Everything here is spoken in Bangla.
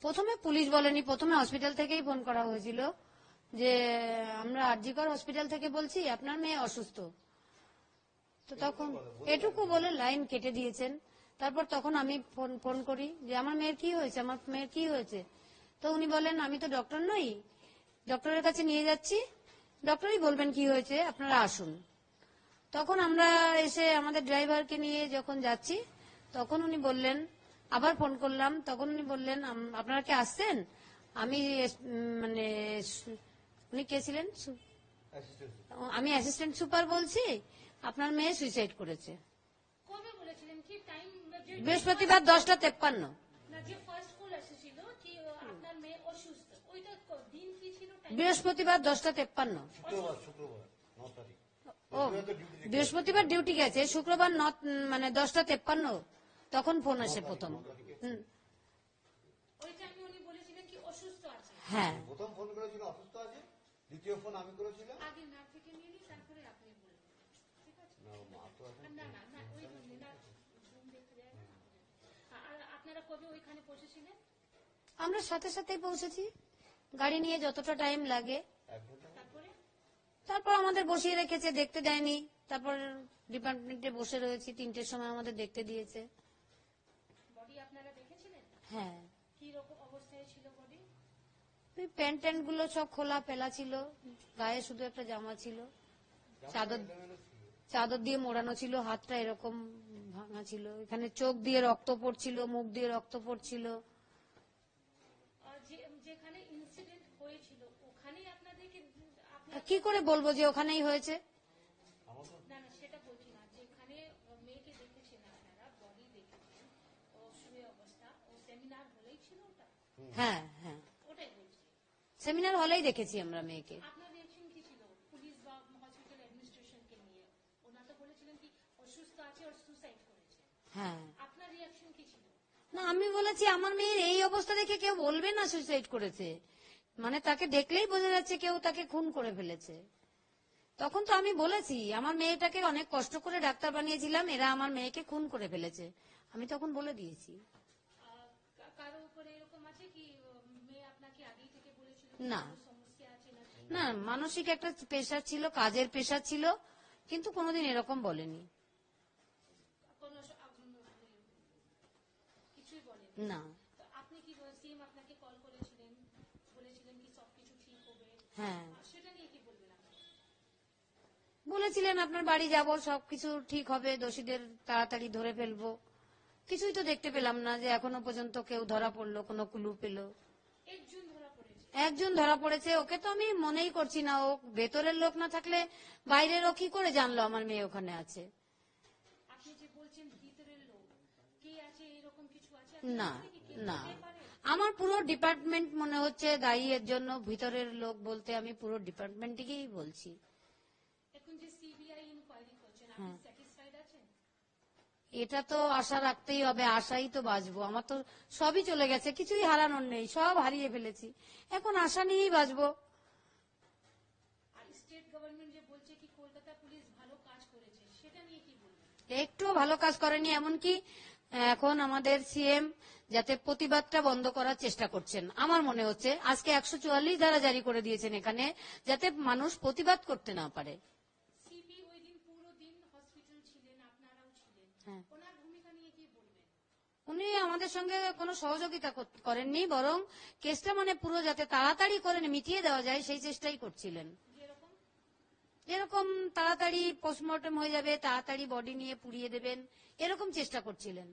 প্রথমে পুলিশ বলেনি, প্রথমে হসপিটাল থেকেই ফোন করা হয়েছিল যে আমরা আরজিকর হসপিটাল থেকে বলছি, আপনার মেয়ে অসুস্থ। তো তখন এটুকু বলে লাইন কেটে দিয়েছেন। তারপর তখন আমি ফোন করি যে আমার মেয়ের কি হয়েছে, আমার মেয়ের কি হয়েছে। তো উনি বলেন আমি তো ডক্টর নই, ডক্টরের কাছে নিয়ে যাচ্ছি, ডক্টরই বলবেন কি হয়েছে, আপনারা আসুন। তখন আমরা এসে আমাদের ড্রাইভারকে নিয়ে যখন যাচ্ছি, তখন উনি বললেন, আবার ফোন করলাম, তখন উনি বললেন আপনারা কি আসছেন, আমি মানে উনি কে ছিলেন, আমি অ্যাসিস্ট্যান্ট সুপার বলছি, আপনার মেয়ে সুইসাইড করেছে। কবে বলেছিলেন কি টাইম? বৃহস্পতিবার 10:53। বৃহস্পতিবার 10:53। ও বৃহস্পতিবার ডিউটি গেছে, শুক্রবার মানে 10:53 তখন ফোন আসে প্রথম। হ্যাঁ, প্রথম ফোন করেছিল অসুস্থ আছে, দ্বিতীয় ফোন আমি করেছিলাম। আমরা সাথে সাথেই পৌঁছেছি, গাড়ি নিয়ে যতটা টাইম লাগে। তারপর আমাদের বসিয়ে রেখেছে, দেখতে দেয়নি। তারপর ডিপার্টমেন্টে বসে রয়েছি, 3টের সময় আমাদের দেখতে দিয়েছে। হ্যাঁ, প্যান্ট ট্যান্ট গুলো সব খোলা ফেলা ছিল, গায়ে শুধু একটা জামা ছিল, চাদর দিয়ে মোড়ানো ছিল, হাতটা এরকম ভাঙা ছিল, এখানে চোখ দিয়ে রক্ত পড়ছিল, মুখ দিয়ে রক্ত পড়ছিল। কি করে বলবো যে ওখানেই হয়েছে? হ্যাঁ হ্যাঁ, সেমিনার হলেই দেখেছি আমরা মেয়েকে। হ্যাঁ, না আমি বলেছি আমার মেয়ের এই অবস্থা দেখে কেউ বলবে না সুইসাইড করেছে, মানে তাকে দেখলেই বোঝা যাচ্ছে কেউ তাকে খুন করে ফেলেছে। তখন তো আমি বলেছি আমার মেয়েটাকে অনেক কষ্ট করে ডাক্তার বানিয়েছিলাম, এরা আমার মেয়েকে খুন করে ফেলেছে, আমি তখন বলে দিয়েছি। না না, মানসিক একটা পেশার ছিল, কাজের পেশা ছিল, কিন্তু কোনোদিন এরকম বলেনি। না, হ্যাঁ বলেছিলেন আপনার বাড়ি যাব, সবকিছু ঠিক হবে, দোষীদের তাড়াতাড়ি ধরে ফেলবো। কিছুই তো দেখতে পেলাম না যে এখনো পর্যন্ত কেউ ধরা পড়লো, কোনো ক্লু পেল। একজন ধরা পড়েছে, ওকে তো আমি মনেই করছি না, ও ভেতরের লোক না থাকলে বাইরের ও কি করে জানলো আমার মেয়ে ওখানে আছে? না না, আমার পুরো ডিপার্টমেন্ট মনে হচ্ছে দায়ী এর জন্য। ভিতরের লোক বলতে আমি পুরো ডিপার্টমেন্টকেই বলছি। এটা তো আশা রাখতেই হবে, আশাই তো বাঁচবো। আমার তো সবই চলে গেছে, কিছুই হারানোর নেই, সব হারিয়ে ফেলেছি, এখন আশা নিয়েই বাঁচবো। একটু ভালো কাজ করেনি, এমনকি এখন আমাদের সিএম যাতে প্রতিবাদটা বন্ধ করার চেষ্টা করছেন। আমার মনে হচ্ছে আজকে 144 ধারা জারি করে দিয়েছেন এখানে, যাতে মানুষ প্রতিবাদ করতে না পারে। হ্যাঁ, উনি আমাদের সঙ্গে কোনো সহযোগিতা করেননি, বরং কেসটা মানে পুরো যাতে তাড়াতাড়ি করে মিটিয়ে দেওয়া যায় সেই চেষ্টাই করছিলেন। যেরকম তাড়াতাড়ি পোস্টমর্টম হয়ে যাবে, তাড়াতাড়ি বডি নিয়ে পুড়িয়ে দেবেন, এরকম চেষ্টা করছিলেন।